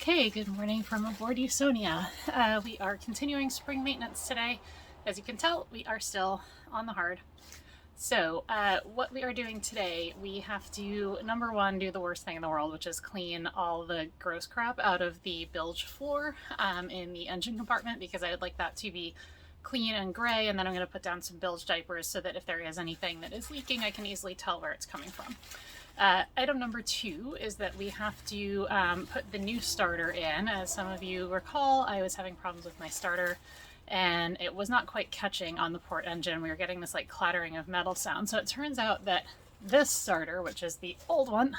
Okay, good morning from aboard Usonia. We are continuing spring maintenance today. As you can tell, we are still on the hard. So what we are doing today, we have to, number one, do the worst thing in the world, which is clean all the gross crap out of the bilge floor in the engine compartment, because I would like that to be clean and gray, and then I'm going to put down some bilge diapers so that if there is anything that is leaking, I can easily tell where it's coming from. Item number two is that we have to put the new starter in. As some of you recall, I was having problems with my starter and it was not quite catching on the port engine. We were getting this like clattering of metal sound. So it turns out that this starter, which is the old one,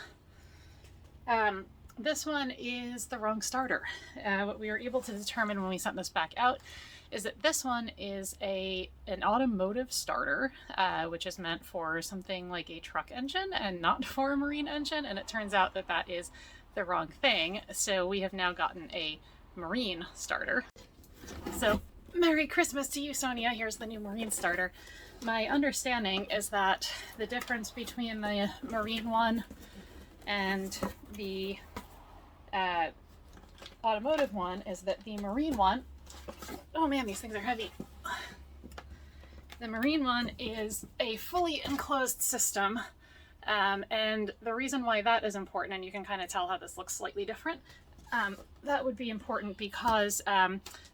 this one is the wrong starter. What we were able to determine when we sent this back out is that this one is an automotive starter, which is meant for something like a truck engine and not for a marine engine. And it turns out that that is the wrong thing. So we have now gotten a marine starter. So Merry Christmas to you, Sonia. Here's the new marine starter. My understanding is that the difference between the marine one and the automotive one is that the marine one, oh man, these things are heavy. The marine one is a fully enclosed system, and the reason why that is important, and you can kind of tell how this looks slightly different, that would be important because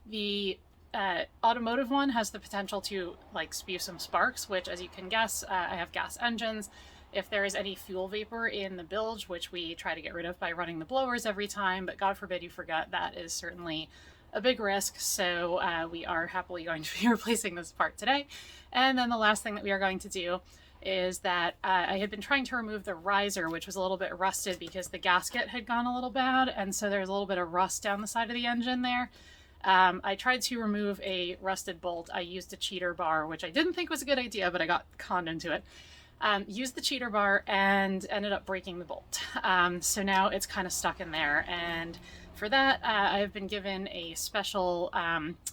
the automotive one has the potential to like spew some sparks, which, as you can guess, I have gas engines. If there is any fuel vapor in the bilge, which we try to get rid of by running the blowers every time, but God forbid you forget, that is certainly a big risk. So we are happily going to be replacing this part today. And then the last thing that we are going to do is that I had been trying to remove the riser, which was a little bit rusted because the gasket had gone a little bad. And so there's a little bit of rust down the side of the engine there. I tried to remove a rusted bolt. I used a cheater bar, which I didn't think was a good idea, but I got conned into it. Used the cheater bar and ended up breaking the bolt. So now it's kind of stuck in there. And for that, I've been given a special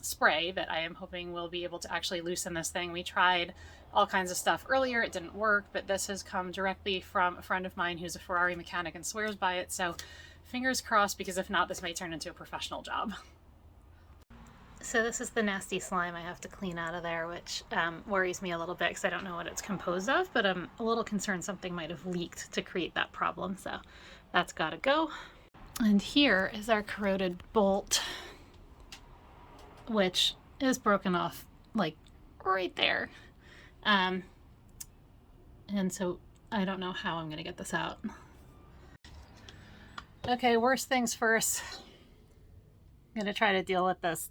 spray that I am hoping will be able to actually loosen this thing. We tried all kinds of stuff earlier. It didn't work, but this has come directly from a friend of mine who's a Ferrari mechanic and swears by it. So fingers crossed, because if not, this may turn into a professional job. So this is the nasty slime I have to clean out of there, which worries me a little bit because I don't know what it's composed of, but I'm a little concerned something might have leaked to create that problem. So that's got to go. And here is our corroded bolt, which is broken off like right there. And so I don't know how I'm going to get this out. Okay, worst things first. I'm going to try to deal with this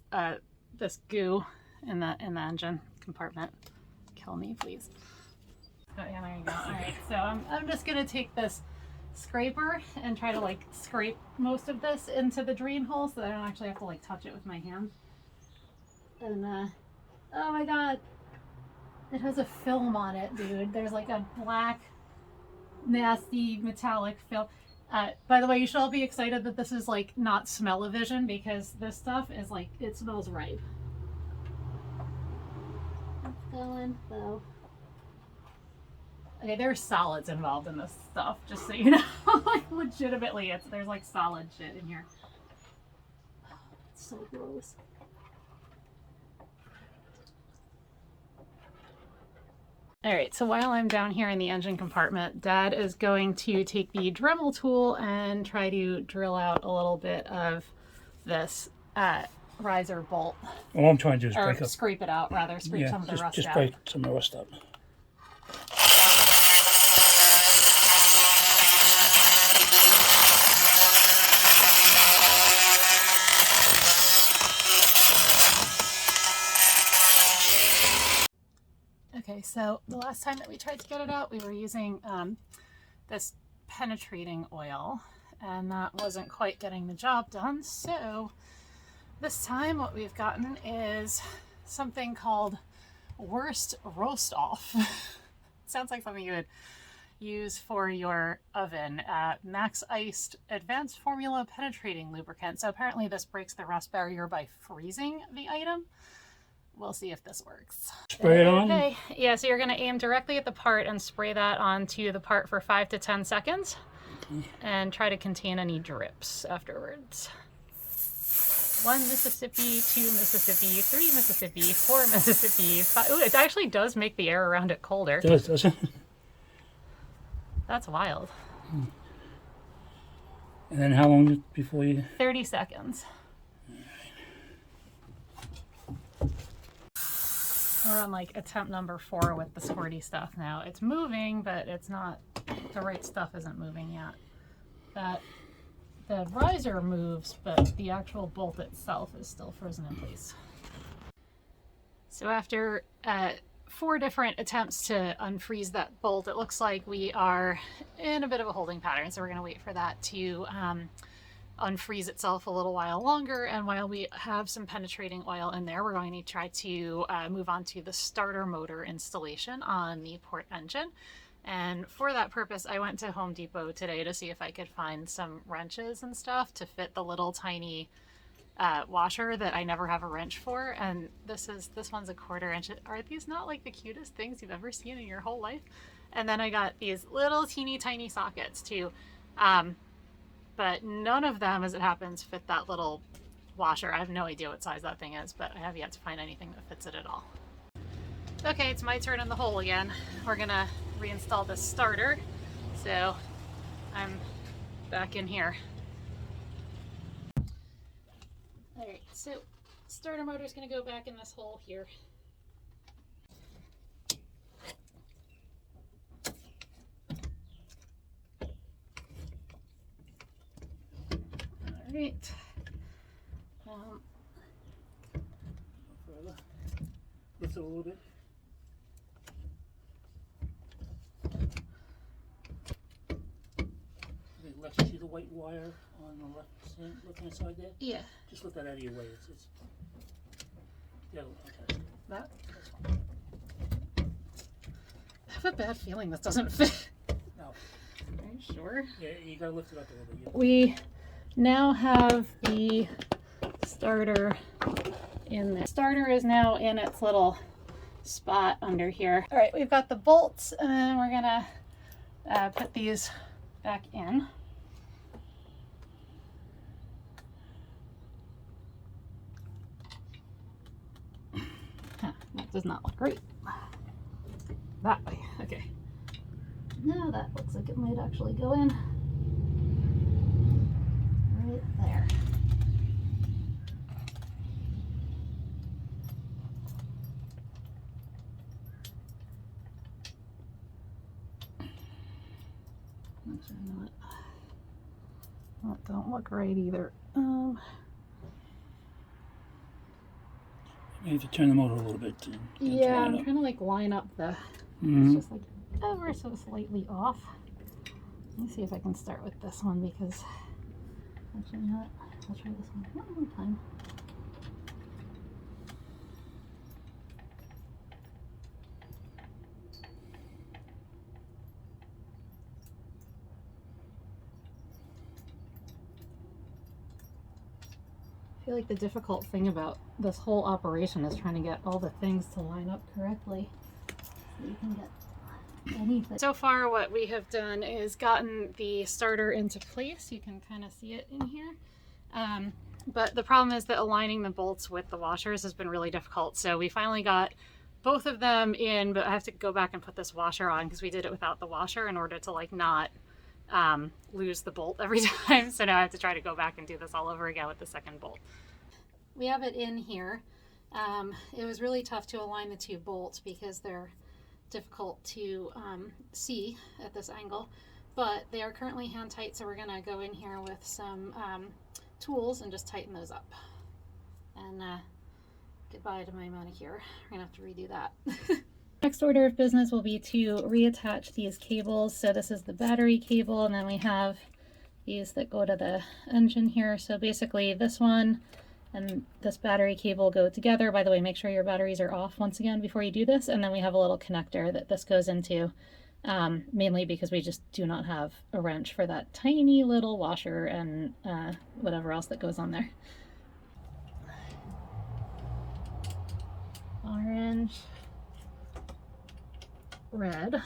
this goo in the engine compartment. Kill me, please. Oh yeah, there you go. All right, so I'm just going to take this scraper and try to like scrape most of this into the drain hole so that I don't actually have to like touch it with my hand. And oh my god, it has a film on it, dude. There's like a black nasty metallic film. By the way, you should all be excited that this is like not smell-o-vision, because this stuff is like, it smells ripe. It's going though. Okay, there's solids involved in this stuff, just so you know. Like legitimately, there's like solid shit in here. Oh, it's so gross. All right, so while I'm down here in the engine compartment, Dad is going to take the Dremel tool and try to drill out a little bit of this riser bolt. All I'm trying to do is break up. Scrape it out, rather. Scrape some of the rust out. Just break some of the rust up. Okay, so the last time that we tried to get it out, we were using this penetrating oil, and that wasn't quite getting the job done. So this time what we've gotten is something called Worst Roast Off. Sounds like something you would use for your oven. Max Iced Advanced Formula Penetrating Lubricant. So apparently this breaks the rust barrier by freezing the item. We'll see if this works. Spray it on? Okay, yeah, so you're gonna aim directly at the part and spray that onto the part for 5 to 10 seconds. Okay. And try to contain any drips afterwards. 1 Mississippi, 2 Mississippi, 3 Mississippi, 4 Mississippi, 5. Ooh, it actually does make the air around it colder. It does, doesn't it? That's wild. And then how long before you... 30 seconds. We're on like attempt number 4 with the squirty stuff now. It's moving, but it's not, the right stuff isn't moving yet. The riser moves, but the actual bolt itself is still frozen in place. So after 4 different attempts to unfreeze that bolt, it looks like we are in a bit of a holding pattern. So we're going to wait for that to unfreeze itself a little while longer. And while we have some penetrating oil in there, we're going to try to move on to the starter motor installation on the port engine. And for that purpose, I went to Home Depot today to see if I could find some wrenches and stuff to fit the little tiny washer that I never have a wrench for. And this one's a 1/4 inch. Are these not like the cutest things you've ever seen in your whole life? And then I got these little teeny tiny sockets too. But none of them, as it happens, fit that little washer. I have no idea what size that thing is, but I have yet to find anything that fits it at all. Okay, it's my turn in the hole again. We're gonna reinstall the starter. So I'm back in here. All right, so starter motor is gonna go back in this hole here. All right. Lift it a little bit. Lex, you see the white wire on the left-hand side there? Yeah. Just lift that out of your way. It's yeah, okay. That? That's fine. I have a bad feeling this doesn't fit. No. Are you sure? Yeah, you gotta lift it up a little bit. Yeah. We now have the starter in there. Starter is now in its little spot under here. All right, we've got the bolts, and we're gonna put these back in. Huh, that does not look great. That way, okay. Now that looks like it might actually go in right there. Actually, you know what? That don't look right either. You have to turn the motor a little bit. Yeah, I'm trying to like line up the. It's just like ever so slightly off. Let me see if I can start with this one because actually, you know what? I'll try this one more time. I feel like the difficult thing about this whole operation is trying to get all the things to line up correctly so you can get anything. So far what we have done is gotten the starter into place. You can kind of see it in here. But the problem is that aligning the bolts with the washers has been really difficult. So we finally got both of them in, but I have to go back and put this washer on because we did it without the washer in order to like not lose the bolt every time. So now I have to try to go back and do this all over again with the second bolt. We have it in here. It was really tough to align the 2 bolts because they're difficult to see at this angle, but they are currently hand tight, so we're gonna go in here with some tools and just tighten those up. And goodbye to my manicure. We're gonna have to redo that. Next order of business will be to reattach these cables. So this is the battery cable, and then we have these that go to the engine here. So basically this one and this battery cable go together. By the way, make sure your batteries are off once again before you do this. And then we have a little connector that this goes into, mainly because we just do not have a wrench for that tiny little washer and whatever else that goes on there. Orange. Red.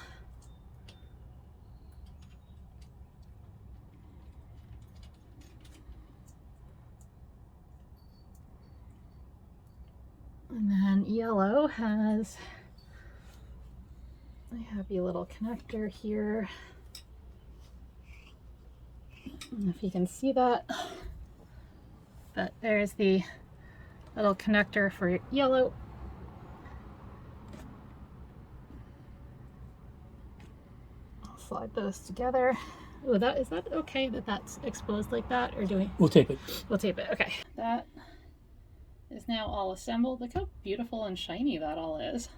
yellow has a happy little connector here. I don't know if you can see that, but there's the little connector for yellow. I'll slide those together. Oh, is that okay that that's exposed like that, or do we? We'll tape it. We'll tape it. Okay. That is now all assembled. Look how beautiful and shiny that all is.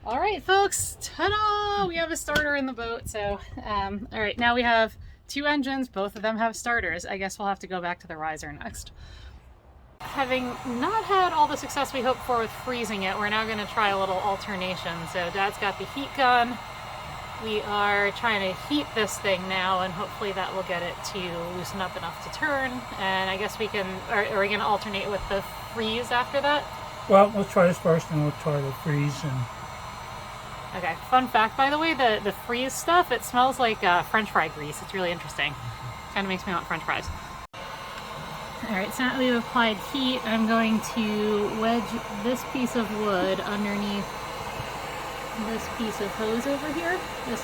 All right, folks. Ta-da! We have a starter in the boat. So, all right, now we have 2 engines. Both of them have starters. I guess we'll have to go back to the riser next. Having not had all the success we hoped for with freezing it, we're now going to try a little alternation. So Dad's got the heat gun. We are trying to heat this thing now, and hopefully that will get it to loosen up enough to turn. And I guess we can, are we going to alternate with the freeze after that? Well, let's try this first, and we'll try the freeze. And okay, fun fact, by the way, the freeze stuff, it smells like French fry grease. It's really interesting. Kind of makes me want French fries. All right, so now that we've applied heat, I'm going to wedge this piece of wood underneath this piece of hose over here, this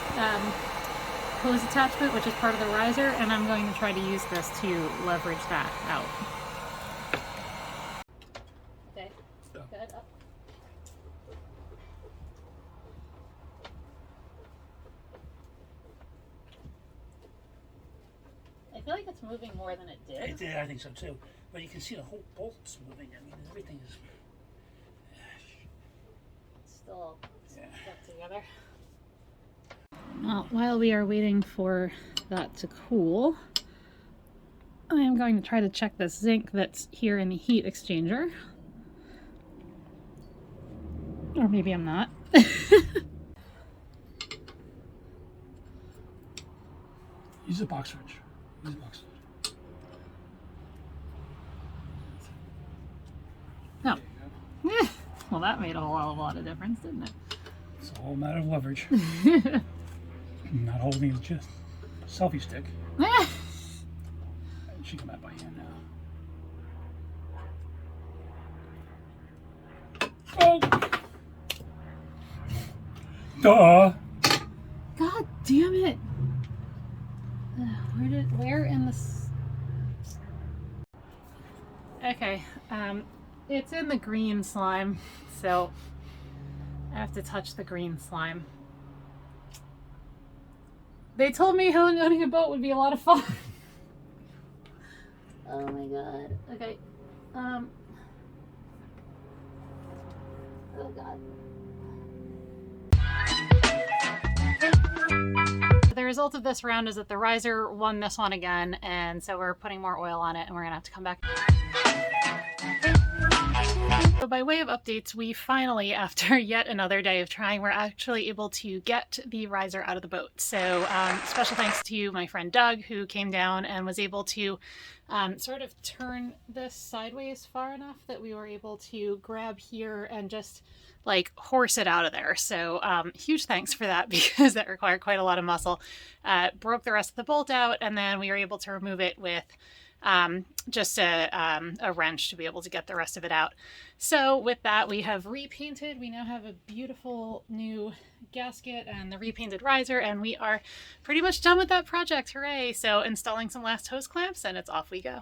hose attachment, which is part of the riser, and I'm going to try to use this to leverage that out. Okay, good. Up. I feel like it's moving more than it did. it did, I think so too. But you can see the whole bolt's moving. I mean, everything is. It's still stuck together. Well, while we are waiting for that to cool, I am going to try to check this zinc that's here in the heat exchanger. Or maybe I'm not. Use a box wrench. Use a box wrench. No. Well, that made a whole hell of a lot of difference, didn't it? It's all a matter of leverage. I'm not holding it, just selfie stick. She come out by hand now. Oh! Duh! God damn it! Where in this? Okay, it's in the green slime, so I have to touch the green slime. They told me owning a boat would be a lot of fun. Oh my god. Okay. Oh god. The result of this round is that the riser won this one again, and so we're putting more oil on it, and we're gonna have to come back. So by way of updates, we finally, after yet another day of trying, we're actually able to get the riser out of the boat. So special thanks to my friend Doug, who came down and was able to sort of turn this sideways far enough that we were able to grab here and just like horse it out of there. So huge thanks for that, because that required quite a lot of muscle. Broke the rest of the bolt out, and then we were able to remove it with just a wrench to be able to get the rest of it out. So with that, we have repainted. We now have a beautiful new gasket and the repainted riser, and we are pretty much done with that project. Hooray! So installing some last hose clamps, and it's off we go.